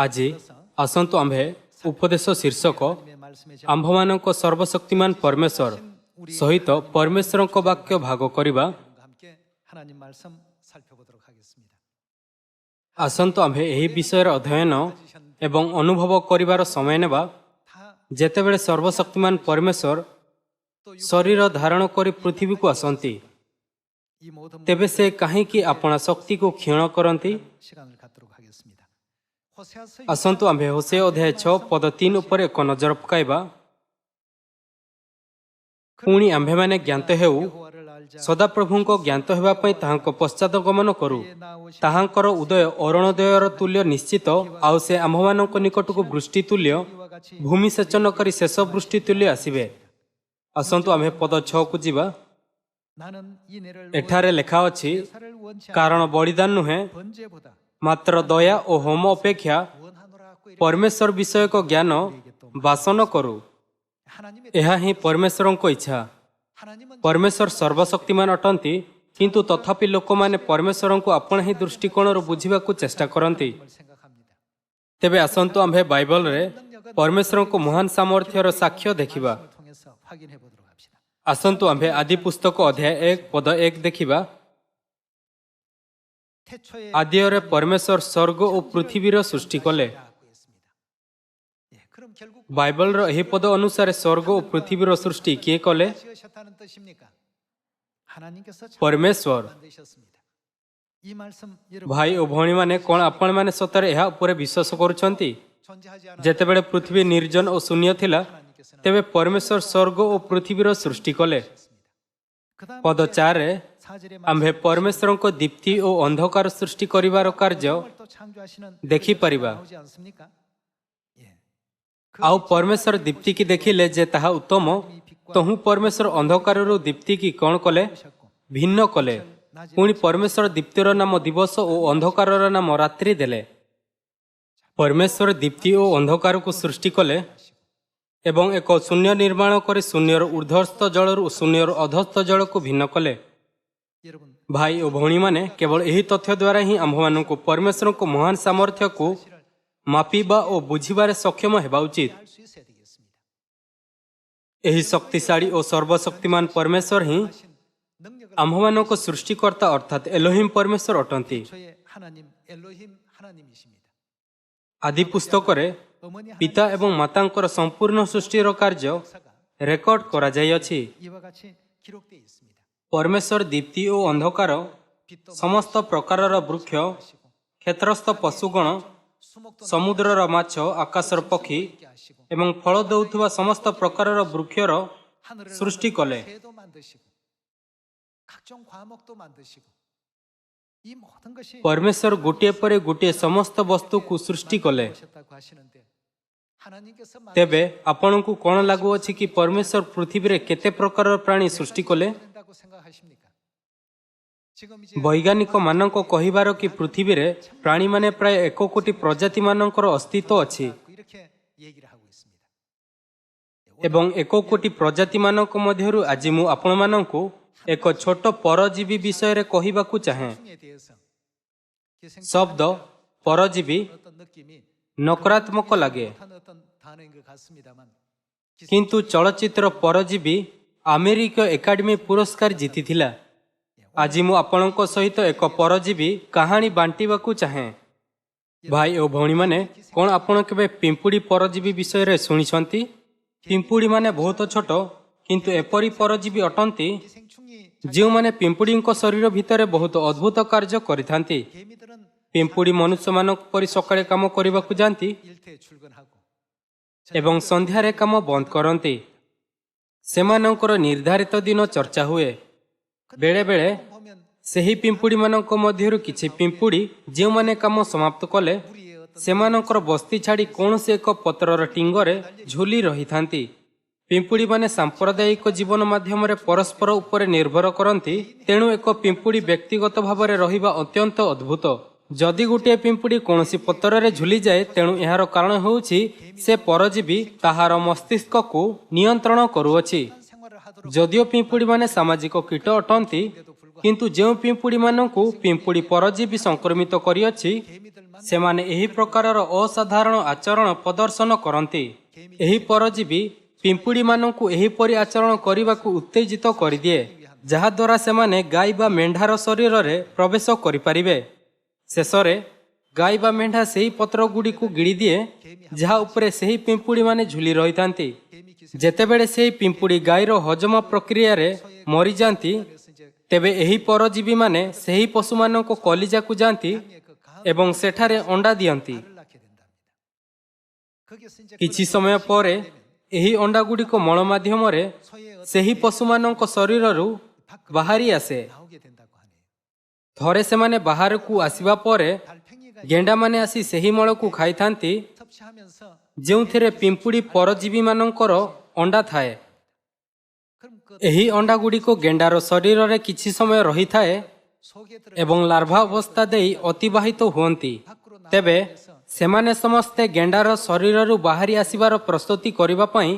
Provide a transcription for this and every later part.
আজি ଆସନ୍ତୁ ଆମ୍ଭେ ଉପଦେଶ ଶୀର୍ଷକ ଆମ୍ଭମାନଙ୍କ ସର୍ବଶକ୍ତିମାନ ପରମେଶ୍ୱର ସହିତ ପରମେଶ୍ୱରଙ୍କ ବାକ୍ୟ ଭାଗ କରିବା। ଆସନ୍ତୁ ଆମ୍ଭେ ଏହି ବିଷୟର ଅଧ୍ୟୟନ ଏବଂ ଅନୁଭବ କରିବାର ସମୟ ନେବା। ଯେତେବେଳେ ସର୍ବଶକ୍ତିମାନ ପରମେଶ୍ୱର ଶରୀର ଧାରଣ କରି ପୃଥିବୀକୁ ଆସନ୍ତି, ତେବେ ସେ କାହିଁକି ଆପଣା ଶକ୍ତିକୁ କ୍ଷୀଣ କରନ୍ତି? ଆସନ୍ତୁ ଆମ୍ଭେ ହୋସେଆ ଅଧ୍ୟାୟ 6 ପଦ 3 ଉପରେ ଏକ ନଜର ପକାଇବା। ପୁଣି ଆମ୍ଭେମାନେ ଜ୍ଞାତ ହେଉ, ସଦାପ୍ରଭୁଙ୍କ ଜ୍ଞାତ ହେବା ପାଇଁ ତାହାଙ୍କ ପଶ୍ଚାତ ଗମନ କରୁ। ତାହାଙ୍କର ଉଦୟ ଅରୁଣୋଦୟର ତୁଲ୍ୟ ନିଶ୍ଚିତ, ଆଉ ସେ ଆମ୍ଭମାନଙ୍କ ନିକଟକୁ ବୃଷ୍ଟି ତୁଲ୍ୟ, ଭୂମି ସେଚନ କରି ଶେଷ ବୃଷ୍ଟି ତୁଲ୍ୟ ଆସିବେ। ଆସନ୍ତୁ ଆମ୍ଭେ ପଦ 6କୁ ଯିବା। ଏଠାରେ ଲେଖା ଅଛି, କାରଣ ବଳିଦାନ ନୁହେଁ, ମାତ୍ର ଦୟା ଓ ହୋମ ଅପେକ୍ଷା ପରମେଶ୍ୱର ବିଷୟକ ଜ୍ଞାନ ବାସନ କରୁ। ଏହା ହିଁ ପରମେଶ୍ୱରଙ୍କ ଇଚ୍ଛା। ପରମେଶ୍ୱର ସର୍ବଶକ୍ତିମାନ ଅଟନ୍ତି, କିନ୍ତୁ ତଥାପି ଲୋକମାନେ ପରମେଶ୍ୱରଙ୍କୁ ଆପଣା ହିଁ ଦୃଷ୍ଟିକୋଣରୁ ବୁଝିବାକୁ ଚେଷ୍ଟା କରନ୍ତି। ତେବେ ଆସନ୍ତୁ ଆମ୍ଭେ ବାଇବଲରେ ପରମେଶ୍ୱରଙ୍କ ମହାନ ସାମର୍ଥ୍ୟର ସାକ୍ଷ୍ୟ ଦେଖିବା। ଆସନ୍ତୁ ଆମ୍ଭେ ଆଦି ପୁସ୍ତକ ଅଧ୍ୟାୟ 1 ପଦ 1 ଦେଖିବା। ଆଦିରେ ପରମେଶ୍ୱର ସ୍ୱର୍ଗ ଓ ପୃଥିବୀର ସୃଷ୍ଟି କଲେ। ବାଇବଲର ଏହି ପଦ ଅନୁସାରେ ସ୍ୱର୍ଗ ଓ ପୃଥିବୀର ସୃଷ୍ଟି କିଏ କଲେ? ପରମେଶ୍ୱର। ଭାଇ ଓ ଭଉଣୀମାନେ, କ'ଣ ଆପଣମାନେ ସତରେ ଏହା ଉପରେ ବିଶ୍ୱାସ କରୁଛନ୍ତି? ଯେତେବେଳେ ପୃଥିବୀ ନିର୍ଜନ ଓ ଶୂନ୍ୟ ଥିଲା, ତେବେ ପରମେଶ୍ୱର ସ୍ୱର୍ଗ ଓ ପୃଥିବୀର ସୃଷ୍ଟି କଲେ। ପଦ 4ରେ ଆମ୍ଭେ ପରମେଶ୍ୱରଙ୍କ ଦୀପ୍ତି ଓ ଅନ୍ଧକାର ସୃଷ୍ଟି କରିବାର କାର୍ଯ୍ୟ ଦେଖିପାରିବା। ଆଉ ପରମେଶ୍ୱର ଦୀପ୍ତିକି ଦେଖିଲେ ଯେ ତାହା ଉତ୍ତମ, ତହୁଁ ପରମେଶ୍ୱର ଅନ୍ଧକାରରୁ ଦୀପ୍ତିକି କ'ଣ କଲେ? ଭିନ୍ନ କଲେ। ପୁଣି ପରମେଶ୍ୱର ଦୀପ୍ତିର ନାମ ଦିବସ ଓ ଅନ୍ଧକାରର ନାମ ରାତ୍ରି ଦେଲେ। ପରମେଶ୍ୱର ଦୀପ୍ତି ଓ ଅନ୍ଧକାରକୁ ସୃଷ୍ଟି କଲେ ଏବଂ ଏକ ଶୂନ୍ୟ ନିର୍ମାଣ କରି ଶୂନ୍ୟର ଉର୍ଦ୍ଧ୍ୱସ୍ଥ ଜଳରୁ ଶୂନ୍ୟର ଅଧସ୍ଥ ଜଳକୁ ଭିନ୍ନ କଲେ। ଭାଇ ଓ ଭଉଣୀମାନେ, କେବଳ ଏହି ତଥ୍ୟ ଦ୍ୱାରା ହିଁ ଆମ୍ଭମାନଙ୍କୁ ପରମେଶ୍ୱରଙ୍କ ମହାନ ସାମର୍ଥ୍ୟକୁ ମାପିବା ଓ ବୁଝିବାରେ ସକ୍ଷମ ହେବା ଉଚିତ। ଏହି ଶକ୍ତିଶାଳୀ ଓ ସର୍ବଶକ୍ତିମାନ ପରମେଶ୍ୱର ହିଁ ଆମ୍ଭମାନଙ୍କ ସୃଷ୍ଟିକର୍ତ୍ତା ଅର୍ଥାତ୍ ଏଲୋହିମ୍ ପରମେଶ୍ୱର ଅଟନ୍ତି। ଆଦି ପୁସ୍ତକରେ ପିତା ଏବଂ ମାତାଙ୍କର ସମ୍ପୂର୍ଣ୍ଣ ସୃଷ୍ଟିର କାର୍ଯ୍ୟ ରେକର୍ଡ କରାଯାଇଅଛି। ପରମେଶ୍ୱର ଦୀପ୍ତି ଓ ଅନ୍ଧକାର, ସମସ୍ତ ପ୍ରକାରର ବୃକ୍ଷ, କ୍ଷେତ୍ରସ୍ଥ ପଶୁଗଣ, ସମୁଦ୍ରର ମାଛ, ଆକାଶର ପକ୍ଷୀ ଏବଂ ଫଳ ଦେଉଥିବା ସମସ୍ତ ପ୍ରକାରର ବୃକ୍ଷର ସୃଷ୍ଟି କଲେ। ପରମେଶ୍ୱର ଗୋଟିଏ ପରେ ଗୋଟିଏ ସମସ୍ତ ବସ୍ତୁକୁ ସୃଷ୍ଟି କଲେ। ତେବେ ଆପଣଙ୍କୁ କ'ଣ ଲାଗୁଅଛି କି ପରମେଶ୍ୱର ପୃଥିବୀରେ କେତେ ପ୍ରକାରର ପ୍ରାଣୀ ସୃଷ୍ଟି କଲେ? ବୈଜ୍ଞାନିକ ମାନଙ୍କ କହିବାର କି ପୃଥିବୀରେ ପ୍ରାଣୀମାନେ ପ୍ରାୟ 1 କୋଟି ପ୍ରଜାତି ମାନଙ୍କର ଅସ୍ତିତ୍ୱ ଅଛି ଏବଂ 1 କୋଟି ପ୍ରଜାତି ମାନଙ୍କ ମଧ୍ୟରୁ ଆଜି ମୁଁ ଆପଣମାନଙ୍କୁ ଏକ ଛୋଟ ପରଜୀବୀ ବିଷୟରେ କହିବାକୁ ଚାହେଁ। ଶବ୍ଦ ପରଜୀବୀ ନକାରାତ୍ମକ ଲାଗେ, କିନ୍ତୁ ଚଳଚ୍ଚିତ୍ର ପରଜୀବୀ ଆମେରିକୀୟ ଏକାଡେମୀ ପୁରସ୍କାର ଜିତିଥିଲା। ଆଜି ମୁଁ ଆପଣଙ୍କ ସହିତ ଏକ ପରଜୀବୀ କାହାଣୀ ବାଣ୍ଟିବାକୁ ଚାହେଁ। ଭାଇ ଓ ଭଉଣୀମାନେ, କ'ଣ ଆପଣ କେବେ ପିମ୍ପୁଡ଼ି ପରଜୀବୀ ବିଷୟରେ ଶୁଣିଛନ୍ତି? ପିମ୍ପୁଡ଼ିମାନେ ବହୁତ ଛୋଟ, କିନ୍ତୁ ଏପରି ପରଜୀବୀ ଅଟନ୍ତି ଯେଉଁମାନେ ପିମ୍ପୁଡ଼ିଙ୍କ ଶରୀର ଭିତରେ ବହୁତ ଅଦ୍ଭୁତ କାର୍ଯ୍ୟ କରିଥାନ୍ତି। ପିମ୍ପୁଡ଼ି ମନୁଷ୍ୟମାନଙ୍କ ପରି ସକାଳେ କାମ କରିବାକୁ ଯାଆନ୍ତି ଏବଂ ସନ୍ଧ୍ୟାରେ କାମ ବନ୍ଦ କରନ୍ତି। ସେମାନଙ୍କର ନିର୍ଦ୍ଧାରିତ ଦିନ ଚର୍ଚ୍ଚା ହୁଏ। ବେଳେବେଳେ ସେହି ପିମ୍ପୁଡ଼ିମାନଙ୍କ ମଧ୍ୟରୁ କିଛି ପିମ୍ପୁଡ଼ି ଯେଉଁମାନେ କାମ ସମାପ୍ତ କଲେ, ସେମାନଙ୍କର ବସ୍ତି ଛାଡ଼ି କୌଣସି ଏକ ପତ୍ରର ଟିଙ୍ଗରେ ଝୁଲି ରହିଥାନ୍ତି। ପିମ୍ପୁଡ଼ିମାନେ ସାମ୍ପ୍ରଦାୟିକ ଜୀବନ ମାଧ୍ୟମରେ ପରସ୍ପର ଉପରେ ନିର୍ଭର କରନ୍ତି, ତେଣୁ ଏକ ପିମ୍ପୁଡ଼ି ବ୍ୟକ୍ତିଗତ ଭାବରେ ରହିବା ଅତ୍ୟନ୍ତ ଅଦ୍ଭୁତ। ଯଦି ଗୋଟିଏ ପିମ୍ପୁଡ଼ି କୌଣସି ପତ୍ରରେ ଝୁଲିଯାଏ, ତେଣୁ ଏହାର କାରଣ ହେଉଛି ସେ ପରଜୀବୀ ତାହାର ମସ୍ତିଷ୍କକୁ ନିୟନ୍ତ୍ରଣ କରୁଅଛି। ଯଦିଓ ପିମ୍ପୁଡ଼ିମାନେ ସାମାଜିକ କୀଟ ଅଟନ୍ତି, କିନ୍ତୁ ଯେଉଁ ପିମ୍ପୁଡ଼ିମାନଙ୍କୁ ପିମ୍ପୁଡ଼ି ପରଜୀବୀ ସଂକ୍ରମିତ କରିଅଛି, ସେମାନେ ଏହି ପ୍ରକାରର ଅସାଧାରଣ ଆଚରଣ ପ୍ରଦର୍ଶନ କରନ୍ତି। ଏହି ପରଜୀବୀ ପିମ୍ପୁଡ଼ିମାନଙ୍କୁ ଏହିପରି ଆଚରଣ କରିବାକୁ ଉତ୍ତେଜିତ କରିଦିଏ, ଯାହାଦ୍ୱାରା ସେମାନେ ଗାଈ ବା ମେଣ୍ଢାର ଶରୀରରେ ପ୍ରବେଶ କରିପାରିବେ। ଶେଷରେ ଗାଈ ବା ମେଣ୍ଢା ସେହି ପତ୍ରଗୁଡ଼ିକୁ ଗିଳିଦିଏ ଯାହା ଉପରେ ସେହି ପିମ୍ପୁଡ଼ିମାନେ ଝୁଲି ରହିଥାନ୍ତି। ଯେତେବେଳେ ସେହି ପିମ୍ପୁଡ଼ି ଗାଈର ହଜମ ପ୍ରକ୍ରିୟାରେ ମରିଯାଆନ୍ତି, ତେବେ ଏହି ପରଜୀବୀମାନେ ସେହି ପଶୁମାନଙ୍କ କଲିଜାକୁ ଯାଆନ୍ତି ଏବଂ ସେଠାରେ ଅଣ୍ଡା ଦିଅନ୍ତି। କିଛି ସମୟ ପରେ ଏହି ଅଣ୍ଡାଗୁଡ଼ିକ ମଳ ମାଧ୍ୟମରେ ସେହି ପଶୁମାନଙ୍କ ଶରୀରରୁ ବାହାରି ଆସେ। ଥରେ ସେମାନେ ବାହାରକୁ ଆସିବା ପରେ ଗେଣ୍ଡାମାନେ ଆସି ସେହି ମଳକୁ ଖାଇଥାନ୍ତି, ଯେଉଁଥିରେ ପିମ୍ପୁଡ଼ି ପରଜୀବୀମାନଙ୍କର ଅଣ୍ଡା ଥାଏ। ଏହି ଅଣ୍ଡାଗୁଡ଼ିକ ଗେଣ୍ଡାର ଶରୀରରେ କିଛି ସମୟ ରହିଥାଏ ଏବଂ ଲାର୍ଭା ଅବସ୍ଥା ଦେଇ ଅତିବାହିତ ହୁଅନ୍ତି। ତେବେ ସେମାନେ ସମସ୍ତେ ଗେଣ୍ଡାର ଶରୀରରୁ ବାହାରି ଆସିବାର ପ୍ରସ୍ତୁତି କରିବା ପାଇଁ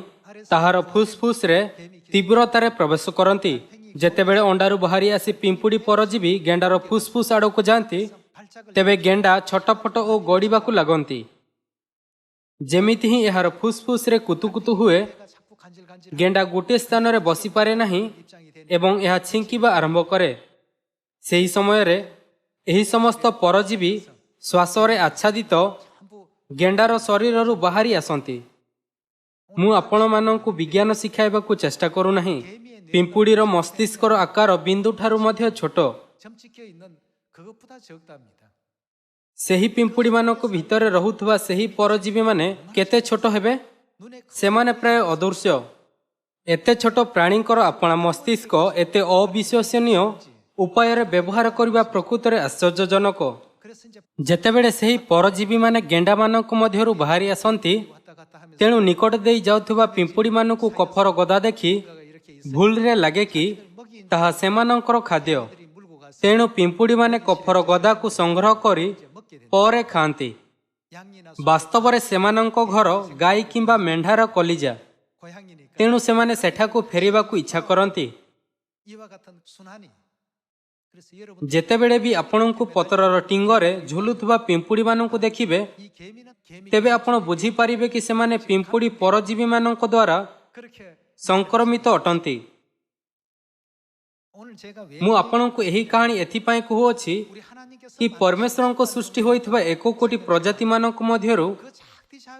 ତାହାର ଫୁସ୍ଫୁସ୍ରେ ତୀବ୍ରତାରେ ପ୍ରବେଶ କରନ୍ତି। ଯେତେବେଳେ ଅଣ୍ଡାରୁ ବାହାରି ଆସି ପିମ୍ପୁଡ଼ି ପରଜୀବୀ ଗେଣ୍ଡାର ଫୁସ୍ଫୁସ୍ ଆଡ଼କୁ ଯାଆନ୍ତି, ତେବେ ଗେଣ୍ଡା ଛଟପଟ ଓ ଗଡ଼ିବାକୁ ଲାଗନ୍ତି। ଯେମିତି ହିଁ ଏହାର ଫୁସ୍ଫୁସ୍ରେ କୁତୁକୁତୁ ହୁଏ, ଗେଣ୍ଡା ଗୋଟିଏ ସ୍ଥାନରେ ବସିପାରେ ନାହିଁ ଏବଂ ଏହା ଛିଙ୍କିବା ଆରମ୍ଭ କରେ। ସେହି ସମୟରେ ଏହି ସମସ୍ତ ପରଜୀବୀ ଶ୍ୱାସରେ ଆଚ୍ଛାଦିତ ଗେଣ୍ଡାର ଶରୀରରୁ ବାହାରି ଆସନ୍ତି। ମୁଁ ଆପଣମାନଙ୍କୁ ବିଜ୍ଞାନ ଶିଖାଇବାକୁ ଚେଷ୍ଟା କରୁନାହିଁ। ପିମ୍ପୁଡ଼ିର ମସ୍ତିଷ୍କର ଆକାର ବିନ୍ଦୁଠାରୁ ମଧ୍ୟ ଛୋଟ। ସେହି ପିମ୍ପୁଡ଼ିମାନଙ୍କ ଭିତରେ ରହୁଥିବା ସେହି ପରଜୀବୀମାନେ କେତେ ଛୋଟ ହେବେ? ସେମାନେ ପ୍ରାୟ ଅଦୃଶ୍ୟ। ଏତେ ଛୋଟ ପ୍ରାଣୀଙ୍କର ଆପଣା ମସ୍ତିଷ୍କ ଏତେ ଅବିଶ୍ୱସନୀୟ ଉପାୟରେ ବ୍ୟବହାର କରିବା ପ୍ରକୃତରେ ଆଶ୍ଚର୍ଯ୍ୟଜନକ। ଯେତେବେଳେ ସେହି ପରଜୀବୀମାନେ ଗେଣ୍ଡାମାନଙ୍କ ମଧ୍ୟରୁ ବାହାରି ଆସନ୍ତି, ତେଣୁ ନିକଟ ଦେଇ ଯାଉଥିବା ପିମ୍ପୁଡ଼ିମାନଙ୍କୁ କଫର ଗଦା ଦେଖି ଭୁଲରେ ଲାଗେ କି ତାହା ସେମାନଙ୍କର ଖାଦ୍ୟ। ତେଣୁ ପିମ୍ପୁଡ଼ିମାନେ କଫର ଗଦାକୁ ସଂଗ୍ରହ କରି ପରେ ଖାଆନ୍ତି। ବାସ୍ତବରେ ସେମାନଙ୍କ ଘର ଗାଈ କିମ୍ବା ମେଣ୍ଢାର କଲିଜା, ତେଣୁ ସେମାନେ ସେଠାକୁ ଫେରିବାକୁ ଇଚ୍ଛା କରନ୍ତି। ଯେତେବେଳେ ବି ଆପଣଙ୍କୁ ପତ୍ରର ଟିଙ୍ଗରେ ଝୁଲୁଥିବା ପିମ୍ପୁଡ଼ିମାନଙ୍କୁ ଦେଖିବେ, ତେବେ ଆପଣ ବୁଝିପାରିବେ କି ସେମାନେ ପିମ୍ପୁଡ଼ି ପରଜୀବୀମାନଙ୍କ ଦ୍ୱାରା ସଂକ୍ରମିତ ଅଟନ୍ତି। ମୁଁ ଆପଣଙ୍କୁ ଏହି କାହାଣୀ ଏଥିପାଇଁ କହୁଅଛି କି ପରମେଶ୍ୱରଙ୍କ ସୃଷ୍ଟି ହୋଇଥିବା 1 କୋଟି ପ୍ରଜାତିମାନଙ୍କ ମଧ୍ୟରୁ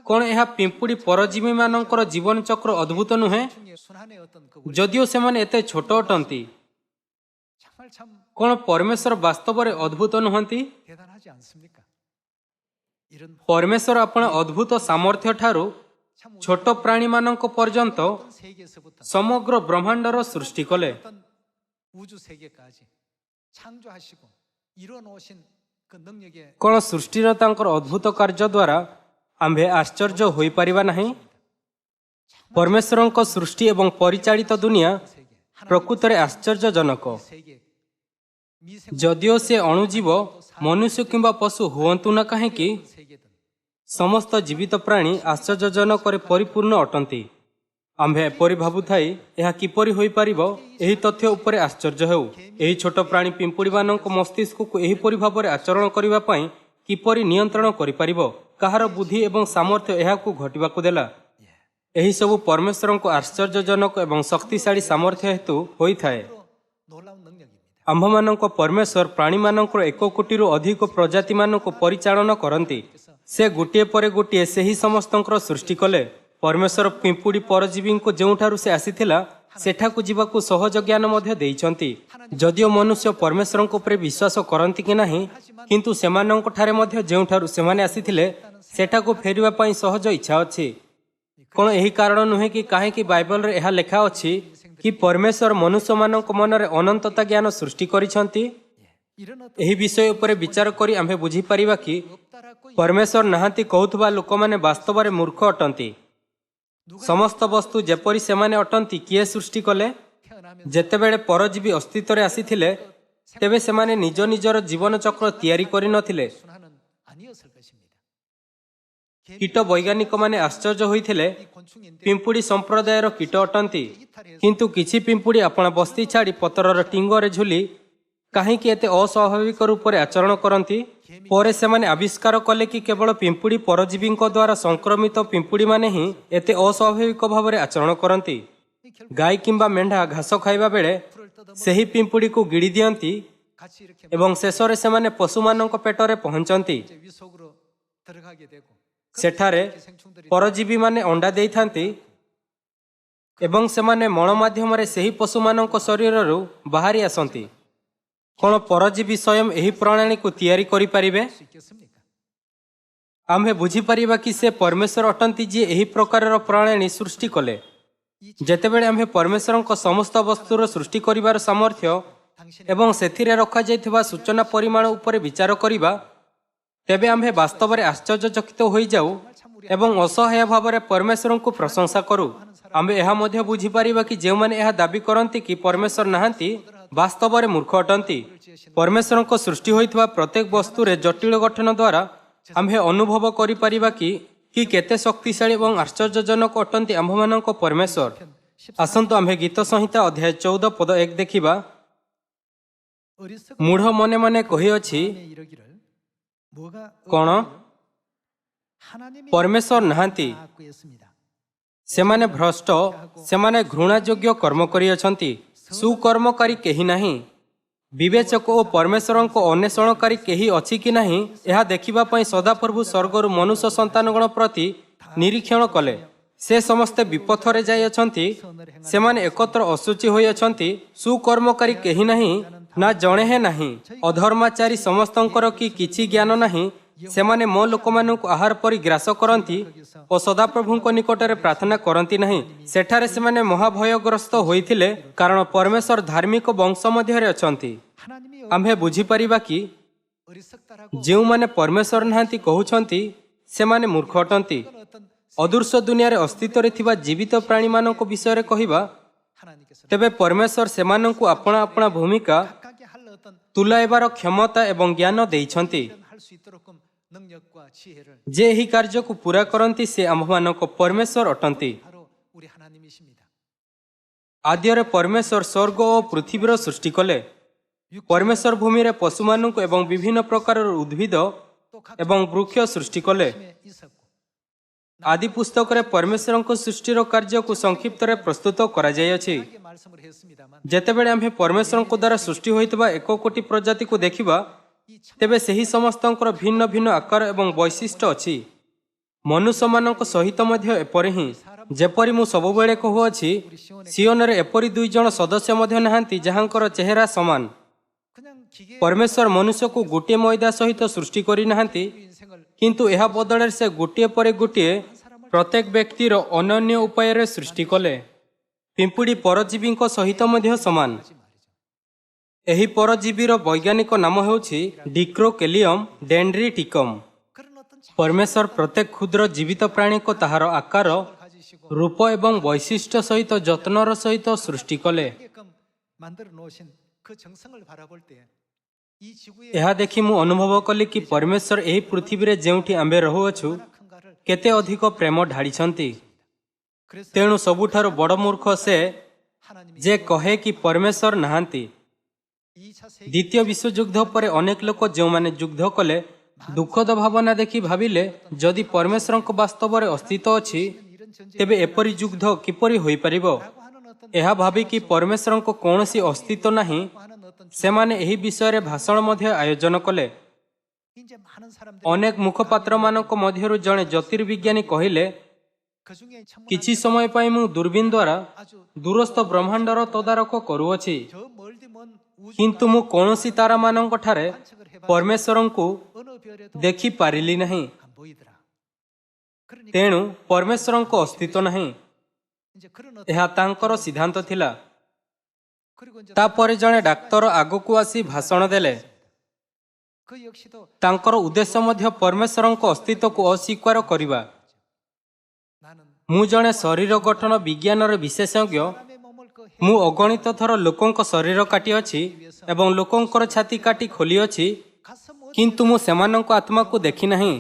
କ'ଣ ଏହା ପିମ୍ପୁଡ଼ି ପରଜୀବୀମାନଙ୍କର ଜୀବନଚକ୍ର ଅଦ୍ଭୁତ ନୁହେଁ? ଯଦିଓ ସେମାନେ ଏତେ ଛୋଟ ଅଟନ୍ତି, କ'ଣ ପରମେଶ୍ୱର ବାସ୍ତବରେ ଅଦ୍ଭୁତ ନୁହନ୍ତି? ପରମେଶ୍ୱର ଆପଣ ଅଦ୍ଭୁତ ସାମର୍ଥ୍ୟ ଠାରୁ ଛୋଟ ପ୍ରାଣୀମାନଙ୍କ ପର୍ଯ୍ୟନ୍ତ ସମଗ୍ର ବ୍ରହ୍ମାଣ୍ଡର ସୃଷ୍ଟି କଲେ। କ'ଣ ସୃଷ୍ଟିର ତାଙ୍କର ଅଦ୍ଭୁତ କାର୍ଯ୍ୟ ଦ୍ୱାରା ଆମ୍ଭେ ଆଶ୍ଚର୍ଯ୍ୟ ହୋଇପାରିବା ନାହିଁ? ପରମେଶ୍ୱରଙ୍କ ସୃଷ୍ଟି ଏବଂ ପରିଚାଳିତ ଦୁନିଆ ପ୍ରକୃତରେ ଆଶ୍ଚର୍ଯ୍ୟଜନକ। ଯଦିଓ ସେ ଅଣୁଜୀବ, ମନୁଷ୍ୟ କିମ୍ବା ପଶୁ ହୁଅନ୍ତୁ ନା କାହିଁକି, ସମସ୍ତ ଜୀବିତ ପ୍ରାଣୀ ଆଶ୍ଚର୍ଯ୍ୟଜନକରେ ପରିପୂର୍ଣ୍ଣ ଅଟନ୍ତି। ଆମ୍ଭେ ଏପରି ଭାବୁଥାଇ ଏହା କିପରି ହୋଇପାରିବ, ଏହି ତଥ୍ୟ ଉପରେ ଆଶ୍ଚର୍ଯ୍ୟ ହେଉ। ଏହି ଛୋଟ ପ୍ରାଣୀ ପିମ୍ପୁଡ଼ିମାନଙ୍କ ମସ୍ତିଷ୍କକୁ ଏହିପରି ଭାବରେ ଆଚରଣ କରିବା ପାଇଁ କିପରି ନିୟନ୍ତ୍ରଣ କରିପାରିବ? କାହାର ବୁଦ୍ଧି ଏବଂ ସାମର୍ଥ୍ୟ ଏହାକୁ ଘଟିବାକୁ ଦେଲା? ଏହିସବୁ ପରମେଶ୍ୱରଙ୍କ ଆଶ୍ଚର୍ଯ୍ୟଜନକ ଏବଂ ଶକ୍ତିଶାଳୀ ସାମର୍ଥ୍ୟ ହେତୁ ହୋଇଥାଏ। ଆମ୍ଭମାନଙ୍କ ପରମେଶ୍ୱର ପ୍ରାଣୀମାନଙ୍କର 1 କୋଟିରୁ ଅଧିକ ପ୍ରଜାତିମାନଙ୍କୁ ପରିଚାଳନା କରନ୍ତି। ସେ ଗୋଟିଏ ପରେ ଗୋଟିଏ ସେହି ସମସ୍ତଙ୍କର ସୃଷ୍ଟି କଲେ। ପରମେଶ୍ୱର ପିମ୍ପୁଡ଼ି ପରଜୀବୀଙ୍କୁ ଯେଉଁଠାରୁ ସେ ଆସିଥିଲା ସେଠାକୁ ଯିବାକୁ ସହଜ ଜ୍ଞାନ ମଧ୍ୟ ଦେଇଛନ୍ତି। ଯଦିଓ ମନୁଷ୍ୟ ପରମେଶ୍ୱରଙ୍କ ଉପରେ ବିଶ୍ୱାସ କରନ୍ତି କି ନାହିଁ, କିନ୍ତୁ ସେମାନଙ୍କଠାରେ ମଧ୍ୟ ଯେଉଁଠାରୁ ସେମାନେ ଆସିଥିଲେ ସେଠାକୁ ଫେରିବା ପାଇଁ ସହଜ ଇଚ୍ଛା ଅଛି। କ'ଣ ଏହି କାରଣ ନୁହେଁ କି କାହିଁକି ବାଇବଲରେ ଏହା ଲେଖା ଅଛି କି ପରମେଶ୍ୱର ମନୁଷ୍ୟମାନଙ୍କ ମନରେ ଅନନ୍ତତା ଜ୍ଞାନ ସୃଷ୍ଟି କରିଛନ୍ତି? ଏହି ବିଷୟ ଉପରେ ବିଚାର କରି ଆମ୍ଭେ ବୁଝିପାରିବା କି ପରମେଶ୍ୱର ନାହାନ୍ତି କହୁଥିବା ଲୋକମାନେ ବାସ୍ତବରେ ମୂର୍ଖ ଅଟନ୍ତି। ସମସ୍ତ ବସ୍ତୁ ଯେପରି ସେମାନେ ଅଟନ୍ତି କିଏ ସୃଷ୍ଟି କଲେ? ଯେତେବେଳେ ପରଜୀବୀ ଅସ୍ତିତ୍ୱରେ ଆସିଥିଲେ, ତେବେ ସେମାନେ ନିଜ ନିଜର ଜୀବନଚକ୍ର ତିଆରି କରିନଥିଲେ। କୀଟ ବୈଜ୍ଞାନିକମାନେ ଆଶ୍ଚର୍ଯ୍ୟ ହୋଇଥିଲେ ପିମ୍ପୁଡ଼ି ସମ୍ପ୍ରଦାୟର କୀଟ ଅଟନ୍ତି, କିନ୍ତୁ କିଛି ପିମ୍ପୁଡ଼ି ଆପଣା ବସ୍ତି ଛାଡ଼ି ପତ୍ରର ଟିଙ୍ଗରେ ଝୁଲି କାହିଁକି ଏତେ ଅସ୍ୱାଭାବିକ ରୂପରେ ଆଚରଣ କରନ୍ତି? ପରେ ସେମାନେ ଆବିଷ୍କାର କଲେ କି କେବଳ ପିମ୍ପୁଡ଼ି ପରଜୀବୀଙ୍କ ଦ୍ୱାରା ସଂକ୍ରମିତ ପିମ୍ପୁଡ଼ିମାନେ ହିଁ ଏତେ ଅସ୍ୱାଭାବିକ ଭାବରେ ଆଚରଣ କରନ୍ତି। ଗାଈ କିମ୍ବା ମେଣ୍ଢା ଘାସ ଖାଇବା ବେଳେ ସେହି ପିମ୍ପୁଡ଼ିକୁ ଗିଳି ଦିଅନ୍ତି ଏବଂ ଶେଷରେ ସେମାନେ ପଶୁମାନଙ୍କ ପେଟରେ ପହଞ୍ଚନ୍ତି। ସେଠାରେ ପରଜୀବୀମାନେ ଅଣ୍ଡା ଦେଇଥାନ୍ତି ଏବଂ ସେମାନେ ମଳ ମାଧ୍ୟମରେ ସେହି ପଶୁମାନଙ୍କ ଶରୀରରୁ ବାହାରି ଆସନ୍ତି। କ'ଣ ପରଜୀବୀ ସ୍ୱୟଂ ଏହି ପ୍ରଣାଳୀକୁ ତିଆରି କରିପାରିବେ? ଆମ୍ଭେ ବୁଝିପାରିବା କି ସେ ପରମେଶ୍ୱର ଅଟନ୍ତି ଯିଏ ଏହି ପ୍ରକାରର ପ୍ରଣାଳୀ ସୃଷ୍ଟି କଲେ। ଯେତେବେଳେ ଆମ୍ଭେ ପରମେଶ୍ୱରଙ୍କ ସମସ୍ତ ବସ୍ତୁର ସୃଷ୍ଟି କରିବାର ସାମର୍ଥ୍ୟ ଏବଂ ସେଥିରେ ରଖାଯାଇଥିବା ସୂଚନା ପରିମାଣ ଉପରେ ବିଚାର କରିବା, ତେବେ ଆମ୍ଭେ ବାସ୍ତବରେ ଆଶ୍ଚର୍ଯ୍ୟଚକିତ ହୋଇଯାଉ ଏବଂ ଅସହାୟ ଭାବରେ ପରମେଶ୍ୱରଙ୍କୁ ପ୍ରଶଂସା କରୁ। ଆମ୍ଭେ ଏହା ମଧ୍ୟ ବୁଝିପାରିବା କି ଯେଉଁମାନେ ଏହା ଦାବି କରନ୍ତି କି ପରମେଶ୍ୱର ନାହାନ୍ତି, ବାସ୍ତବରେ ମୂର୍ଖ ଅଟନ୍ତି। ପରମେଶ୍ୱରଙ୍କ ସୃଷ୍ଟି ହୋଇଥିବା ପ୍ରତ୍ୟେକ ବସ୍ତୁରେ ଜଟିଳ ଗଠନ ଦ୍ୱାରା ଆମ୍ଭେ ଅନୁଭବ କରିପାରିବା କି କେତେ ଶକ୍ତିଶାଳୀ ଏବଂ ଆଶ୍ଚର୍ଯ୍ୟଜନକ ଅଟନ୍ତି ଆମ୍ଭମାନଙ୍କ ପରମେଶ୍ୱର। ଆସନ୍ତୁ ଆମ୍ଭେ ଗୀତ ସଂହିତା ଅଧ୍ୟାୟ 14 ପଦ 1 ଦେଖିବା। ମୂଢ଼ ମନେ ମନେ କହିଅଛି, କ'ଣ ପରମେଶ୍ୱର ନାହାନ୍ତି? ସେମାନେ ଭ୍ରଷ୍ଟ, ସେମାନେ ଘୃଣାଯୋଗ୍ୟ କର୍ମ କରିଅଛନ୍ତି। ସୁକର୍ମକାରୀ କେହି ନାହିଁ। ବିବେଚକ ଓ ପରମେଶ୍ୱରଙ୍କ ଅନ୍ୱେଷଣକାରୀ କେହି ଅଛି କି ନାହିଁ, ଏହା ଦେଖିବା ପାଇଁ ସଦାପ୍ରଭୁ ସ୍ୱର୍ଗରୁ ମନୁଷ୍ୟ ସନ୍ତାନଗଣ ପ୍ରତି ନିରୀକ୍ଷଣ କଲେ। ସେ ସମସ୍ତେ ବିପଥରେ ଯାଇଅଛନ୍ତି, ସେମାନେ ଏକତ୍ର ଅଶୁଚି ହୋଇଅଛନ୍ତି। ସୁକର୍ମକାରୀ କେହି ନାହିଁ, ନା ଜଣେ ହେ ନାହିଁ। ଅଧର୍ମାଚାରୀ ସମସ୍ତଙ୍କର କି କିଛି ଜ୍ଞାନ ନାହିଁ। ସେମାନେ ମୋ ଲୋକମାନଙ୍କୁ ଆହାର ପରି ଗ୍ରାସ କରନ୍ତି ଓ ସଦାପ୍ରଭୁଙ୍କ ନିକଟରେ ପ୍ରାର୍ଥନା କରନ୍ତି ନାହିଁ। ସେଠାରେ ସେମାନେ ମହାଭୟଗ୍ରସ୍ତ ହୋଇଥିଲେ, କାରଣ ପରମେଶ୍ୱର ଧାର୍ମିକ ବଂଶ ମଧ୍ୟରେ ଅଛନ୍ତି। ଆମ୍ଭେ ବୁଝିପାରିବା କି ଯେଉଁମାନେ ପରମେଶ୍ୱର ନାହାନ୍ତି କହୁଛନ୍ତି, ସେମାନେ ମୂର୍ଖ ଅଟନ୍ତି। ଅଦୃଶ୍ୟ ଦୁନିଆରେ ଅସ୍ତିତ୍ୱରେ ଥିବା ଜୀବିତ ପ୍ରାଣୀମାନଙ୍କ ବିଷୟରେ କହିବା, ତେବେ ପରମେଶ୍ୱର ସେମାନଙ୍କୁ ଆପଣା ଆପଣା ଭୂମିକା ତୁଲାଇବାର କ୍ଷମତା ଏବଂ ଜ୍ଞାନ ଦେଇଛନ୍ତି। ଯେ ଏହି କାର୍ଯ୍ୟକୁ ପୂରା କରନ୍ତି, ସେ ଆମ୍ଭମାନଙ୍କ ପରମେଶ୍ୱର ଅଟନ୍ତି। ଆଦ୍ୟରେ ପରମେଶ୍ୱର ସ୍ୱର୍ଗ ଓ ପୃଥିବୀର ସୃଷ୍ଟି କଲେ। ପରମେଶ୍ୱର ଭୂମିରେ ପଶୁମାନଙ୍କୁ ଏବଂ ବିଭିନ୍ନ ପ୍ରକାରର ଉଦ୍ଭିଦ ଏବଂ ବୃକ୍ଷ ସୃଷ୍ଟି କଲେ। ଆଦି ପୁସ୍ତକରେ ପରମେଶ୍ୱରଙ୍କ ସୃଷ୍ଟିର କାର୍ଯ୍ୟକୁ ସଂକ୍ଷିପ୍ତରେ ପ୍ରସ୍ତୁତ କରାଯାଇଅଛି। ଯେତେବେଳେ ଆମ୍ଭେ ପରମେଶ୍ୱରଙ୍କ ଦ୍ୱାରା ସୃଷ୍ଟି ହୋଇଥିବା 1 କୋଟି ପ୍ରଜାତିକୁ ଦେଖିବା, ତେବେ ସେହି ସମସ୍ତଙ୍କର ଭିନ୍ନ ଭିନ୍ନ ଆକାର ଏବଂ ବୈଶିଷ୍ଟ୍ୟ ଅଛି। ମନୁଷ୍ୟମାନଙ୍କ ସହିତ ମଧ୍ୟ ଏପରି ହିଁ। ଯେପରି ମୁଁ ସବୁବେଳେ କହୁଅଛି, ସିଓନରେ ଏପରି 2 ଜଣ ସଦସ୍ୟ ମଧ୍ୟ ନାହାନ୍ତି ଯାହାଙ୍କର ଚେହେରା ସମାନ। ପରମେଶ୍ୱର ମନୁଷ୍ୟକୁ ଗୋଟିଏ ମଇଦା ସହିତ ସୃଷ୍ଟି କରିନାହାନ୍ତି, କିନ୍ତୁ ଏହା ବଦଳରେ ସେ ଗୋଟିଏ ପରେ ଗୋଟିଏ ପ୍ରତ୍ୟେକ ବ୍ୟକ୍ତିର ଅନନ୍ୟ ଉପାୟରେ ସୃଷ୍ଟି କଲେ। ପିମ୍ପୁଡ଼ି ପରଜୀବୀଙ୍କ ସହିତ ମଧ୍ୟ ସମାନ। ଏହି ପରଜୀବୀର ବୈଜ୍ଞାନିକ ନାମ ହେଉଛି ଡିକ୍ରୋକେଲିୟମ୍ ଡେଣ୍ଡ୍ରିଟିକମ୍। ପରମେଶ୍ୱର ପ୍ରତ୍ୟେକ କ୍ଷୁଦ୍ର ଜୀବିତ ପ୍ରାଣୀକୁ ତାହାର ଆକାର, ରୂପ ଏବଂ ବୈଶିଷ୍ଟ୍ୟ ସହିତ ଯତ୍ନର ସହିତ ସୃଷ୍ଟି କଲେ। ଏହା ଦେଖି ମୁଁ ଅନୁଭବ କଲି କି ପରମେଶ୍ୱର ଏହି ପୃଥିବୀରେ ଯେଉଁଠି ଆମ୍ଭେ ରହୁଅଛୁ, କେତେ ଅଧିକ ପ୍ରେମ ଢାଳିଛନ୍ତି। ତେଣୁ ସବୁଠାରୁ ବଡ଼ ମୂର୍ଖ ସେ ଯେ କହେ କି ପରମେଶ୍ୱର ନାହାନ୍ତି। ଦ୍ୱିତୀୟ ବିଶ୍ୱଯୁଦ୍ଧ ପରେ ଅନେକ ଲୋକ ଯେଉଁମାନେ ଯୁଦ୍ଧ କଲେ, ଦୁଃଖଦ ଭାବନା ଦେଖି ଭାବିଲେ, ଯଦି ପରମେଶ୍ୱରଙ୍କ ବାସ୍ତବରେ ଅସ୍ତିତ୍ୱ ଅଛି, ତେବେ ଏପରି ଯୁଦ୍ଧ କିପରି ହୋଇପାରିବ? ଏହା ଭାବିକି ପରମେଶ୍ୱରଙ୍କ କୌଣସି ଅସ୍ତିତ୍ୱ ନାହିଁ, ସେମାନେ ଏହି ବିଷୟରେ ଭାଷଣ ମଧ୍ୟ ଆୟୋଜନ କଲେ। ଅନେକ ମୁଖପାତ୍ରମାନଙ୍କ ମଧ୍ୟରୁ ଜଣେ ଜ୍ୟୋତିର୍ବିଜ୍ଞାନୀ କହିଲେ, କିଛି ସମୟ ପାଇଁ ମୁଁ ଦୂରବୀନ ଦ୍ୱାରା ଦୂରସ୍ଥ ବ୍ରହ୍ମାଣ୍ଡର ତଦାରଖ କରୁଅଛି, କିନ୍ତୁ ମୁଁ କୌଣସି ତାରାମାନଙ୍କ ଠାରେ ପରମେଶ୍ୱରଙ୍କୁ ଦେଖିପାରିଲି ନାହିଁ। ତେଣୁ ପରମେଶ୍ୱରଙ୍କ ଅସ୍ତିତ୍ୱ ନାହିଁ। ଏହା ତାଙ୍କର ସିଦ୍ଧାନ୍ତ ଥିଲା। ତାପରେ ଜଣେ ଡାକ୍ତର ଆଗକୁ ଆସି ଭାଷଣ ଦେଲେ। ତାଙ୍କର ଉଦ୍ଦେଶ୍ୟ ମଧ୍ୟ ପରମେଶ୍ୱରଙ୍କ ଅସ୍ତିତ୍ୱକୁ ଅସ୍ୱୀକାର କରିବା। ମୁଁ ଜଣେ ଶରୀର ଗଠନ ବିଜ୍ଞାନର ବିଶେଷଜ୍ଞ। ମୁଁ ଅଗଣିତ ଥର ଲୋକଙ୍କ ଶରୀର କାଟିଅଛି ଏବଂ ଲୋକଙ୍କର ଛାତି କାଟି ଖୋଲିଅଛି, କିନ୍ତୁ ମୁଁ ସେମାନଙ୍କ ଆତ୍ମାକୁ ଦେଖି ନାହିଁ।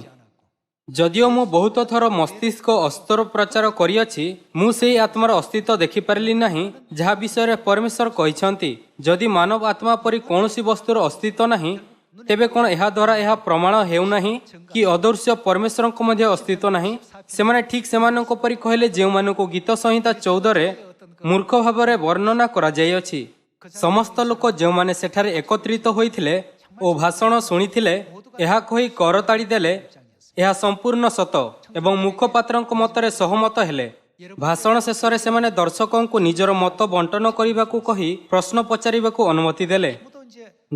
जदिओ मु बहुत थर मस्तिष्क अस्त्रोपचार करिअछि मु सेही आत्मार अस्तित्व देखिपारिली नाही जहा विषय परमेश्वर कहिसंती जदि मानव आत्मा परि कौनसी वस्तुर अस्तित्व नाही तेबे कोन एहा द्वारा एहा प्रमाण हेउ नाही कि अदृश्य परमेश्वरक मध्य अस्तित्व नाही। सेमाने ठीक सेमानक परि कहले जे मानको गीत संहिता 14 रे मूर्ख भावरे वर्णना करा जायछि। समस्त लोक जे माने सेठारे एकत्रित होइथिले ओ भाषण शुणिथिले एहा कहि करताड़ी देले यह संपूर्ण सत एवं मुखपात्रଙ୍କ मतरे सहमत हेले। भाषण शेषरे सेमाने दर्शकों को निजर मत बंटन करने कही प्रश्न पचारिबाकू अनुमति देले।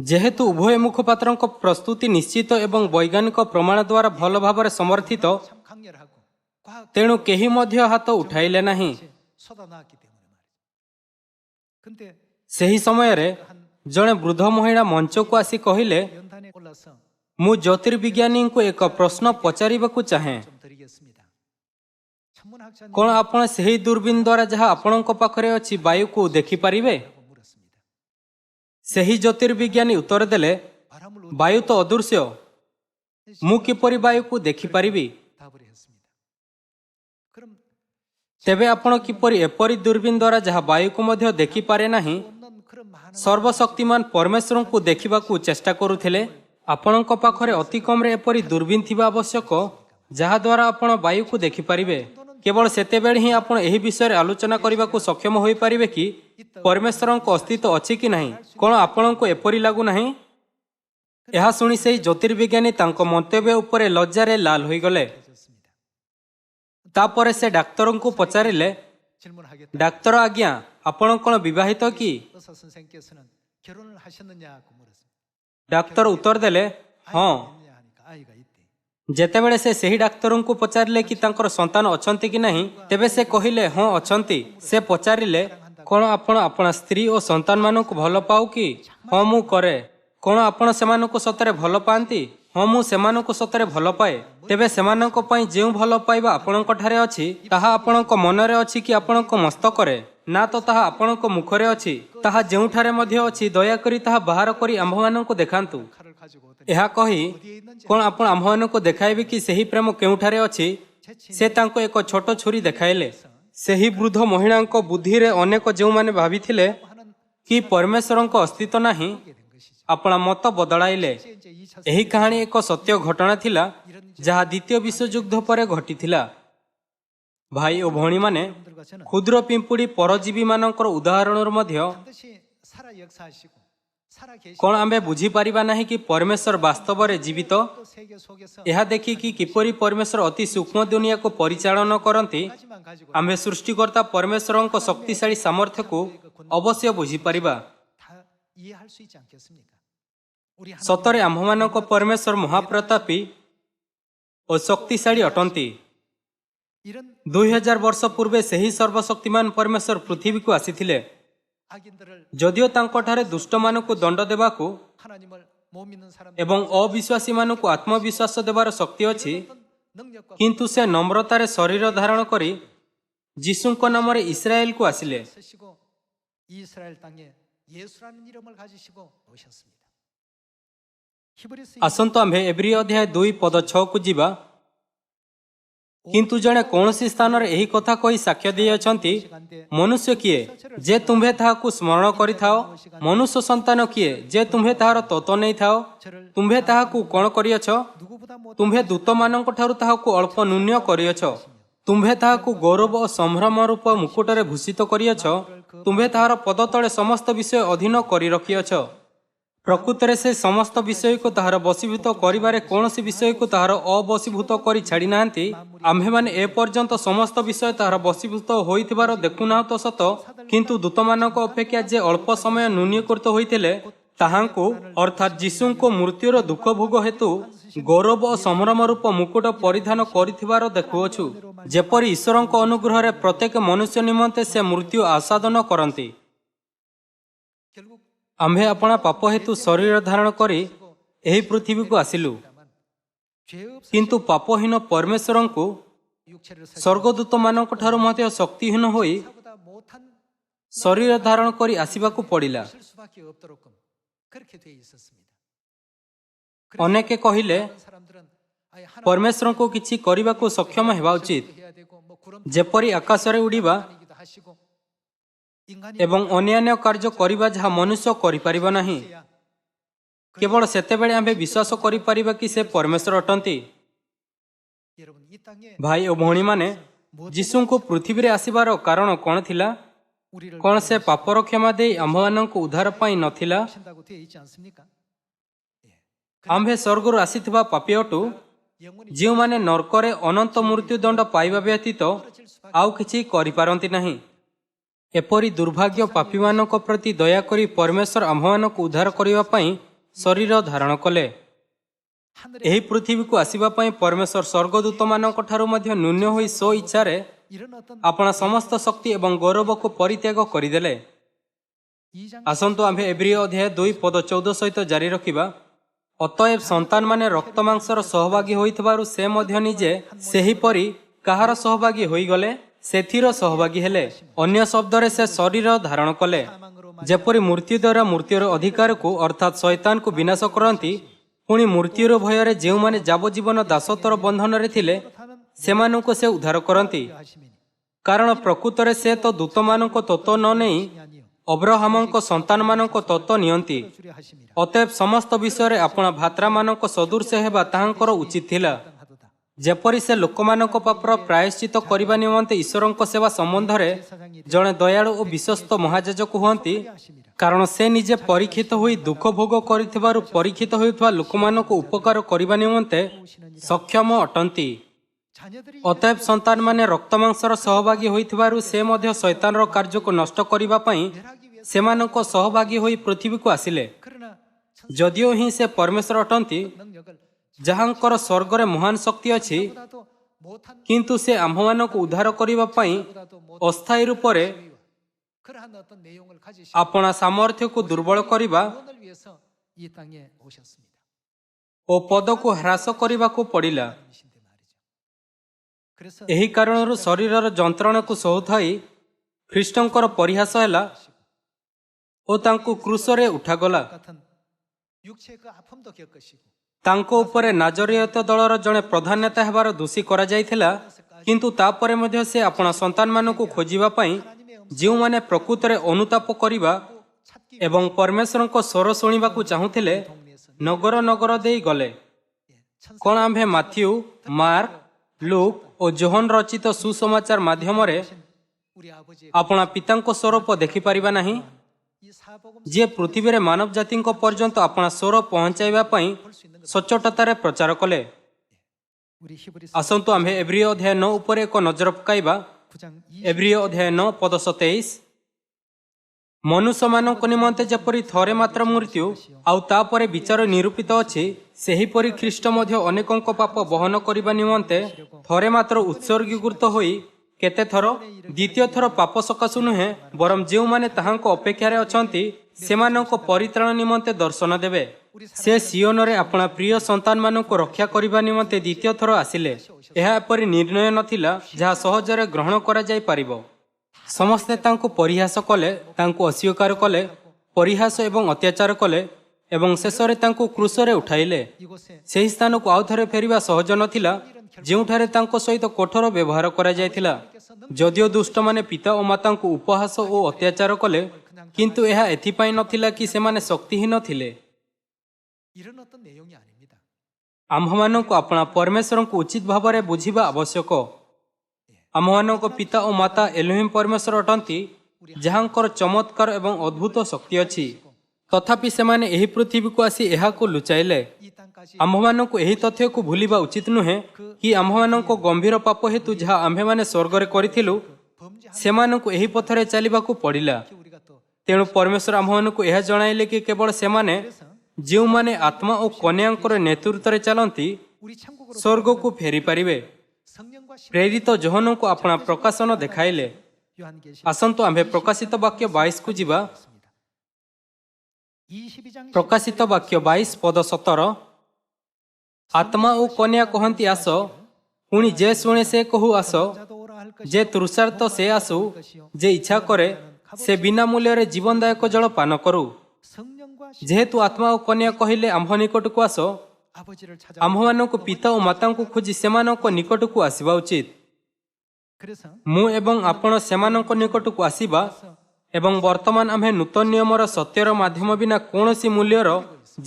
जेहेतु उभय मुखपात्रଙ୍କ प्रस्तुति निश्चित एवं वैज्ञानिक प्रमाण द्वारा भल भाव समर्थित तेणु केही मध्य हाथ उठाइले नाही। सही समय रे जड़े वृद्ध महिला मंच को आसी कहिले मु ज्योतिर्विज्ञानी को एक प्रश्न पचारिबाकू चाहे कौन आपण सही दूरबीन द्वारा जहाँ आपणक पाखरे अछि वायु को देखि पारिबे। सही ज्योतिर्विज्ञानी उत्तर देले वायु तो अदृश्य मु किपरि वायु को देखि पारिबी। तेबे आपण किपरि एपरि दूरबीन द्वारा जहाँ वायु को मध्य देखि पारे नाही सर्वशक्तिमान परमेश्वर को देखिबाकू चेष्टा करुथिले। आपणक पाखरे अति कम रे एपरि दूरबीन थिबा आवश्यक जहा द्वारा आपण वायु को देखि पारिबे। केवल सेतेबेले ही आपण एही विषय आलोचना करबाकू सक्षम होई पारिबे कि परमेश्वरଙ୍କ अस्तित्व अछि कि नाही। कोन आपणको एपरि लागू नाही। एहा सुनि सेही ज्योतिर्विज्ञानी तांको मंतव्य उपरे लज्जारे लाल होई गले। तापरे से डाक्तरन को पचारिले डाक्तर आज्ञा आपण कोन विवाहित कि। डाक्तर उत्तर देले हाँ। जेतेबेले से सही डाक्तरों को पचारिले कि तांकर संतान अछंती कि नहीं तेबे से कहिले हाँ अछंती। से पचारिले कोन आपण आपण स्त्री और संतान मानक भल पाऊ कि। हाँ मु करे। कोन आपण सेमानक सतरे भल पांती। हाँ मु सेमानक सतरे भल पाए। तेबे सेमानक पई जेउ भल पाइबा आपणक ठारे अछि ताहा आपणक मनरे अछि कि आपणक मस्तकरे ना तो ताहा आपणक मुखरे अछि। ताहा जेउ ठारे मध्य अछि दया करी ताहा बाहर करी आम्भमानक देखांतु। एहा कही कोन आपण आम्भमानक देखाइबे कि सही प्रेम केउठारे अछि। से तांको एक छोट छुरी देखाइले। सही वृद्ध महिलांक बुद्धि रे अनेक जेउ माने भाबिथिले कि परमेश्वरଙ୍କ अस्तित्व नाही अपना मत बदलाइले। एही कहानी एक सत्य घटना थिला जहा द्वितीय विश्वयुद्ध पर घटिथिला। भाई और भौणी माने क्षुद्र पिंपुड़ी परजीवी मानकर उदाहरण मध्य कौन आमे बुझी पारिबा नाही कि परमेश्वर वास्तव रे जीवित। यह देखि कि किपरि परमेश्वर अति सूक्ष्म दुनिया को परिचालन करती आमे सृष्टिकर्ता परमेश्वरଙ୍କ शक्तिशाली सामर्थ्य को अवश्य बुझी पारिबा। सतरे आम्भमानक परमेश्वर महाप्रतापी और शक्तिशाली अटंती। 2000 वर्ष पूर्वे सही सर्वशक्तिमान परमेश्वर पृथ्वी को आसीथिले। जदिओ तांको ठारे दुष्ट मानकु दंड देबाकू एवं अविश्वासी मानकु आत्मविश्वास देवार शक्ति अछि किंतु से नम्रतार शरीर धारण करी जीशुଙ୍କ नामरे इस्राएल को आसिले। आसंतो आम्भे एब्री अध्याय 2 पद 6 को जीवा। किंतु जने कौनसी स्थान रे एही कथा कही साक्ष्य दे अछंती मनुष्य किए जे तुम्हे ताहाकू स्मरण करिथाओ। मनुष्य संतान किए जे तुम्हे ताहार तत्व नै थाओ। तुम्हे ताहाकू कोन करियछ। तुम्हे दूत मानक ठारू ताहाकू अल्प न्यून्य करियछ। तुम्हे ताहाकू गौरव और संभ्रम रूप मुकुटरे भूषित करियछ। तुम्हे ताहार पद तले समस्त विषय अधीन करि रखियछ। प्रकृतरे से समस्त विषय को ताहार वशीभूत करिबारे कौनसी विषय को ताहार अवशीभूत करी छाड़ी नांती। आम्भे माने ए पर्यंत समस्त विषय ताहार वशीभूत होइथिबार देखुना तो सत किंतु दूतमानक अपेक्षा जे अल्प समय न्यूनीकृत होइथिले ताहांको अर्थात जीशुंको मृत्युर दुख भोग हेतु गौरव और संभ्रम रूप मुकुट परिधान करिथिबार देखुअछु। जेपरि ईश्वरଙ୍କ अनुग्रह प्रत्येक मनुष्य निमंते से मृत्यु आसादन करती। आम्भे अपना पाप हेतु शरीर धारण करी एही पृथ्वी को आसिलु किंतु पापहीन परमेश्वर को स्वर्गदूत मानक ठारू मध्य शक्तिहीन होई शरीर धारण करी आसिबाकू पड़िला। अनेके कहिले परमेश्वर को किछि करिबाकु सक्षम हेबा उचित, जेपरि आकाशरे उड़िबा एवं अन्यान्य कार्य करिबा जहा मनुष्य करि परिबा नाही। केवल सेतेबेले आम्भे विश्वास करि परिबा कि से परमेश्वर अटंती। भाई और भौणी माने, यीशु को पृथ्वी रे आसीबार कारण कोन थिला? कोन से पापर क्षमा दे आम्भमानंको उद्धार पाई नथिला? आम्भे स्वर्गरु आसीथिबा पापी अटु, जे माने नरकरे अनंत मृत्युदंड पाइबा व्यतीत आउ किछि करि पारंती नाही। एपरि दुर्भाग्य पापी मानक प्रति दया करी परमेश्वर आम्भमानंको उद्धार करिबा पाई शरीर धारण कले। एही पृथ्वी को आसीबा पाई परमेश्वर स्वर्गदूत मानक ठारू मध्य न्यून होई सो इच्छारे अपना समस्त शक्ति एवं गौरव को परित्याग करिदेले। आसंतु आम्भे एब्रिय अध्याय 2 पद 14 सहित जारी रखिबा। अतएव संतान माने रक्त मांसर सहभागी होइथबारु से मध्य निजे सेहीपरि काहार सहभागी होइगले सेथिर सहभागी हेले। अन्य शब्दरे से शरीर धारण कले। जेपरि मृत्यु द्वारा मृत्युर अधिकार को अर्थात शैतान को विनाश करती, पुणी मृत्युर भୟରେ ଯେଉଁମାନେ ଯାବଜୀବନ ଦାସତ୍ୱର ବନ୍ଧନରେ ଥିଲେ ସେମାନଙ୍କୁ ସେ ଉଦ୍ଧାର କରନ୍ତି। କାରଣ ପ୍ରକୃତରେ ସେ ତ ଦୂତମାନଙ୍କ ତତ୍ତ୍ୱ ନ ନେଇ ଅବ୍ରାହମଙ୍କ ସନ୍ତାନମାନଙ୍କ ତତ୍ତ୍ୱ ନିଅନ୍ତି। ଅତଏବ ସମସ୍ତ ବିଷୟରେ ଆପଣା ଭାତ୍ରାମାନଙ୍କ ସଦୃଶ ହେବା ତାହାଙ୍କର ଉଚିତ ଥିଲା। ଯେପରି ସେ ଲୋକମାନଙ୍କ ପାପର ପ୍ରାୟଶ୍ଚିତ କରିବା ନିମନ୍ତେ ଈଶ୍ୱରଙ୍କ ସେବା ସମ୍ବନ୍ଧରେ ଜଣେ ଦୟାଳୁ ଓ ବିଶ୍ୱସ୍ତ ମହାଯାଜକ ହୁଅନ୍ତି, କାରଣ ସେ ନିଜେ ପରୀକ୍ଷିତ ହୋଇ ଦୁଃଖ ଭୋଗ କରିଥିବାରୁ ପରୀକ୍ଷିତ ହେଉଥିବା ଲୋକମାନଙ୍କୁ ଉପକାର କରିବା ନିମନ୍ତେ ସକ୍ଷମ ଅଟନ୍ତି। ଅତଏବ ସନ୍ତାନମାନେ ରକ୍ତମାଂସର ସହଭାଗୀ ହୋଇଥିବାରୁ ସେ ମଧ୍ୟ ଶୈତାନର କାର୍ଯ୍ୟକୁ ନଷ୍ଟ କରିବା ପାଇଁ ସେମାନଙ୍କ ସହଭାଗୀ ହୋଇ ପୃଥିବୀକୁ ଆସିଲେ। ଯଦିଓ ହିଁ ସେ ପରମେଶ୍ୱର ଅଟନ୍ତି, ଯାହାଙ୍କର ସ୍ୱର୍ଗରେ ମହାନ ଶକ୍ତି ଅଛି, କିନ୍ତୁ ସେ ଆମ୍ଭମାନଙ୍କୁ ଉଦ୍ଧାର କରିବା ପାଇଁ ଅସ୍ଥାୟୀ ରୂପରେ ଆପଣା ସାମର୍ଥ୍ୟକୁ ଦୁର୍ବଳ କରିବା ଓ ପଦକୁ ହ୍ରାସ କରିବାକୁ ପଡ଼ିଲା। ଏହି କାରଣରୁ ଶରୀରର ଯନ୍ତ୍ରଣାକୁ ସହୁଥାଇ ଖ୍ରୀଷ୍ଟଙ୍କର ପରିହାସ ହେଲା ଓ ତାଙ୍କୁ କ୍ରୁଶରେ ଉଠାଗଲା। ତାଙ୍କ ଉପରେ ନାଜରୀୟତ ଦଳର ଜଣେ ପ୍ରଧାନ ନେତା ହେବାର ଦୋଷୀ କରାଯାଇଥିଲା, କିନ୍ତୁ ତାପରେ ମଧ୍ୟ ସେ ଆପଣା ସନ୍ତାନମାନଙ୍କୁ ଖୋଜିବା ପାଇଁ ଯେଉଁମାନେ ପ୍ରକୃତରେ ଅନୁତାପ କରିବା ଏବଂ ପରମେଶ୍ୱରଙ୍କ ସ୍ୱର ଶୁଣିବାକୁ ଚାହୁଁଥିଲେ ନଗର ନଗର ଦେଇ ଗଲେ। କ'ଣ ଆମ୍ଭେ ମାଥ୍ୟୁ, ମାର୍କ, ଲୁକ୍ ଓ ଜୋହନ ରଚିତ ସୁସମାଚାର ମାଧ୍ୟମରେ ଆପଣା ପିତାଙ୍କ ସ୍ୱରୂପ ଦେଖିପାରିବା ନାହିଁ, ଯିଏ ପୃଥିବୀରେ ମାନବ ଜାତିଙ୍କ ପର୍ଯ୍ୟନ୍ତ ଆପଣା ସ୍ୱର ପହଞ୍ଚାଇବା ପାଇଁ ସଚ୍ଚୋଟତାରେ ପ୍ରଚାର କଲେ? ଆସନ୍ତୁ ଆମ୍ଭେ ଏବ୍ରିୟ ଅଧ୍ୟାୟ 9 ଉପରେ ଏକ ନଜର ପକାଇବା। ଏବ୍ରିୟ ଅଧ୍ୟାୟ 9 ପଦ 27। ମନୁଷ୍ୟମାନଙ୍କ ନିମନ୍ତେ ଯେପରି ଥରେ ମାତ୍ର ମୃତ୍ୟୁ ଆଉ ତାପରେ ବିଚାର ନିରୂପିତ ଅଛି, ସେହିପରି ଖ୍ରୀଷ୍ଟ ମଧ୍ୟ ଅନେକଙ୍କ ପାପ ବହନ କରିବା ନିମନ୍ତେ ଥରେ ମାତ୍ର ଉତ୍ସର୍ଗୀକୃତ ହୋଇ କେତେଥର, ଦ୍ୱିତୀୟ ଥର ପାପ ସକାଶୁ ନୁହେଁ, ବରଂ ଯେଉଁମାନେ ତାହାଙ୍କ ଅପେକ୍ଷାରେ ଅଛନ୍ତି ସେମାନଙ୍କ ପରିତ୍ରାଣ ନିମନ୍ତେ ଦର୍ଶନ ଦେବେ। ସେ ସିଓନରେ ଆପଣା ପ୍ରିୟ ସନ୍ତାନମାନଙ୍କୁ ରକ୍ଷା କରିବା ନିମନ୍ତେ ଦ୍ୱିତୀୟ ଥର ଆସିଲେ। ଏହା ଏପରି ନିର୍ଣ୍ଣୟ ନଥିଲା ଯାହା ସହଜରେ ଗ୍ରହଣ କରାଯାଇପାରିବ। ସମସ୍ତେ ତାଙ୍କୁ ପରିହାସ କଲେ, ତାଙ୍କୁ ଅସ୍ୱୀକାର କଲେ, ପରିହାସ ଏବଂ ଅତ୍ୟାଚାର କଲେ ଏବଂ ଶେଷରେ ତାଙ୍କୁ କ୍ରୁଶରେ ଉଠାଇଲେ। ସେହି ସ୍ଥାନକୁ ଆଉ ଥରେ ଫେରିବା ସହଜ ନଥିଲା ଯେଉଁଠାରେ ତାଙ୍କ ସହିତ କଠୋର ବ୍ୟବହାର କରାଯାଇଥିଲା। ଯଦିଓ ଦୁଷ୍ଟମାନେ ପିତା ଓ ମାତାଙ୍କୁ ଉପହାସ ଓ ଅତ୍ୟାଚାର କଲେ, କିନ୍ତୁ ଏହା ଏଥିପାଇଁ ନଥିଲା କି ସେମାନେ ଶକ୍ତିହୀନ ଥିଲେ। ଆମ୍ଭମାନଙ୍କୁ ଆପଣା ପରମେଶ୍ୱରଙ୍କୁ ଉଚିତ ଭାବରେ ବୁଝିବା ଆବଶ୍ୟକ। ଆମ୍ଭମାନଙ୍କ ପିତା ଓ ମାତା ଏଲୋହିମ୍ ପରମେଶ୍ୱର ଅଟନ୍ତି, ଯାହାଙ୍କର ଚମତ୍କାର ଏବଂ ଅଦ୍ଭୁତ ଶକ୍ତି ଅଛି। ତଥାପି ସେମାନେ ଏହି ପୃଥିବୀକୁ ଆସି ଏହାକୁ ଲୁଚାଇଲେ। ଆମ୍ଭମାନଙ୍କୁ ଏହି ତଥ୍ୟକୁ ଭୁଲିବା ଉଚିତ ନୁହେଁ କି ଆମ୍ଭମାନଙ୍କ ଗମ୍ଭୀର ପାପ ହେତୁ ଯାହା ଆମ୍ଭେମାନେ ସ୍ୱର୍ଗରେ କରିଥିଲୁ, ସେମାନଙ୍କୁ ଏହି ପଥରେ ଚାଲିବାକୁ ପଡ଼ିଲା। ତେଣୁ ପରମେଶ୍ୱର ଆମ୍ଭମାନଙ୍କୁ ଏହା ଜଣାଇଲେ କି କେବଳ ସେମାନେ ଯେଉଁମାନେ ଆତ୍ମା ଓ କନ୍ୟାଙ୍କର ନେତୃତ୍ୱରେ ଚାଲନ୍ତି ସ୍ୱର୍ଗକୁ ଫେରିପାରିବେ। ପ୍ରେରିତ ଯୋହନଙ୍କୁ ଆପଣା ପ୍ରକାଶନ ଦେଖାଇଲେ। ଆସନ୍ତୁ ଆମ୍ଭେ ପ୍ରକାଶିତ ବାକ୍ୟ 22କୁ ଯିବା। ପ୍ରକାଶିତ ବାକ୍ୟ 22 ପଦ 17। ଆତ୍ମା ଓ କନ୍ୟା କହନ୍ତି ଆସ, ପୁଣି ଯେ ଶୁଣେ ସେ କହୁ ଆସ, ଯେ ତୃଷାର୍ତ୍ତ ସେ ଆସୁ, ଯେ ଇଚ୍ଛା କରେ ସେ ବିନା ମୂଲ୍ୟରେ ଜୀବନଦାୟକ ଜଳ ପାନ କରୁ। ଯେହେତୁ ଆତ୍ମା ଓ କନ୍ୟା କହିଲେ ଆମ୍ଭ ନିକଟକୁ ଆସ, 아버지를 찾아. ଆମ୍ଭମାନଙ୍କୁ ପିତା ଓ ମାତାଙ୍କୁ ଖୋଜି ସେମାନଙ୍କ ନିକଟକୁ ଆସିବା ଉଚିତ। 그래서 ମୁଁ ଏବଂ ଆପଣ ସେମାନଙ୍କ ନିକଟକୁ ଆସିବା ଏବଂ ବର୍ତ୍ତମାନ ଆମ୍ଭେ ନୂତନ ନିୟମର ସତ୍ୟର ମାଧ୍ୟମ ବିନା କୌଣସି ମୂଲ୍ୟର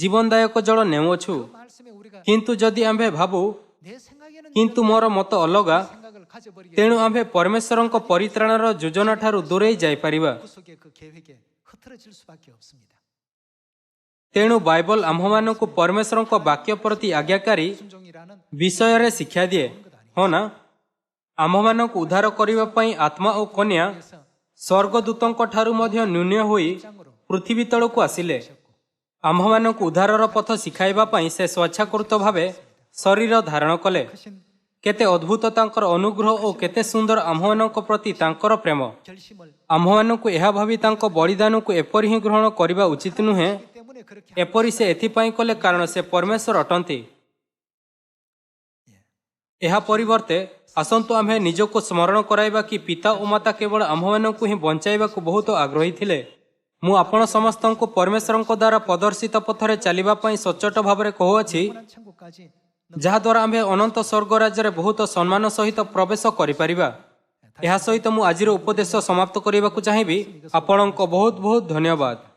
ଜୀବନଦାୟକ ଜଳ ନେଉଅଛୁ। 말씀에 우리가 କିନ୍ତୁ ଯଦି ଆମ୍ଭେ ଭାବୁ 내 생각에는 କିନ୍ତୁ ମୋର ମତ ଅଲଗା, 생각을 가져버리게 ତେଣୁ ଆମ୍ଭେ ପରମେଶ୍ୱରଙ୍କ ପରିତ୍ରାଣର ଯୋଜନା ଠାରୁ ଦୂରେଇ ଯାଇପାରିବା। 그 속에 그 계획에 흐트러질 수밖에 없습니다. ତେଣୁ ବାଇବଲ ଆମ୍ଭମାନଙ୍କୁ ପରମେଶ୍ୱରଙ୍କ ବାକ୍ୟ ପ୍ରତି ଆଜ୍ଞାକାରୀ 순종이라는 ବିଷୟରେ ଶିକ୍ଷା ଦିଏ, ହଁ ନା? ଆମ୍ଭମାନଙ୍କୁ ଉଦ୍ଧାର କରିବା ପାଇଁ ଆତ୍ମା ଓ କନ୍ୟା ସ୍ୱର୍ଗଦୂତଙ୍କ ଠାରୁ ମଧ୍ୟ ନ୍ୟୁନ ହୋଇ ପୃଥିବୀ ତଳକୁ ଆସିଲେ। ଆମ୍ଭମାନଙ୍କୁ ଉଦ୍ଧାରର ପଥ ଶିଖାଇବା ପାଇଁ ସେ ସ୍ୱେଚ୍ଛାକୃତ ଭାବେ ଶରୀର ଧାରଣ କଲେ। କେତେ ଅଦ୍ଭୁତ ତାଙ୍କର ଅନୁଗ୍ରହ ଓ କେତେ ସୁନ୍ଦର ଆମ୍ଭମାନଙ୍କ ପ୍ରତି ତାଙ୍କର ପ୍ରେମ। 결심을 ଆମ୍ଭମାନଙ୍କୁ ଏହା ଭାବି ତାଙ୍କ ବଳିଦାନକୁ ଏପରି ହିଁ ଗ୍ରହଣ କରିବା ଉଚିତ ନୁହେଁ। 때문에 그렇게 ଏପରି ସେ ଏଥିପାଇଁ କଲେ କାରଣ ସେ ପରମେଶ୍ୱର ଅଟନ୍ତି। ଏହା ପରିବର୍ତ୍ତେ ଆସନ୍ତୁ ଆମ୍ଭେ ନିଜକୁ ସ୍ମରଣ କରାଇବା କି ପିତା ଓ ମାତା କେବଳ ଆମ୍ଭମାନଙ୍କୁ ହିଁ ବଞ୍ଚାଇବାକୁ ବହୁତ ଆଗ୍ରହୀ ଥିଲେ। ମୁଁ ଆପଣ ସମସ୍ତଙ୍କୁ ପରମେଶ୍ୱରଙ୍କ ଦ୍ୱାରା ପ୍ରଦର୍ଶିତ ପଥରେ ଚାଲିବା ପାଇଁ ସଚ୍ଚୋଟ ଭାବରେ କହୁଅଛି, 천국까지 ଯାହାଦ୍ୱାରା ଆମ୍ଭେ ଅନନ୍ତ ସ୍ୱର୍ଗ ରାଜ୍ୟରେ ବହୁତ ସମ୍ମାନ ସହିତ ପ୍ରବେଶ କରିପାରିବା। ଏହା ସହିତ ମୁଁ ଆଜିର ଉପଦେଶ ସମାପ୍ତ କରିବାକୁ ଚାହିଁବି। ଆପଣଙ୍କ ବହୁତ ବହୁତ ଧନ୍ୟବାଦ।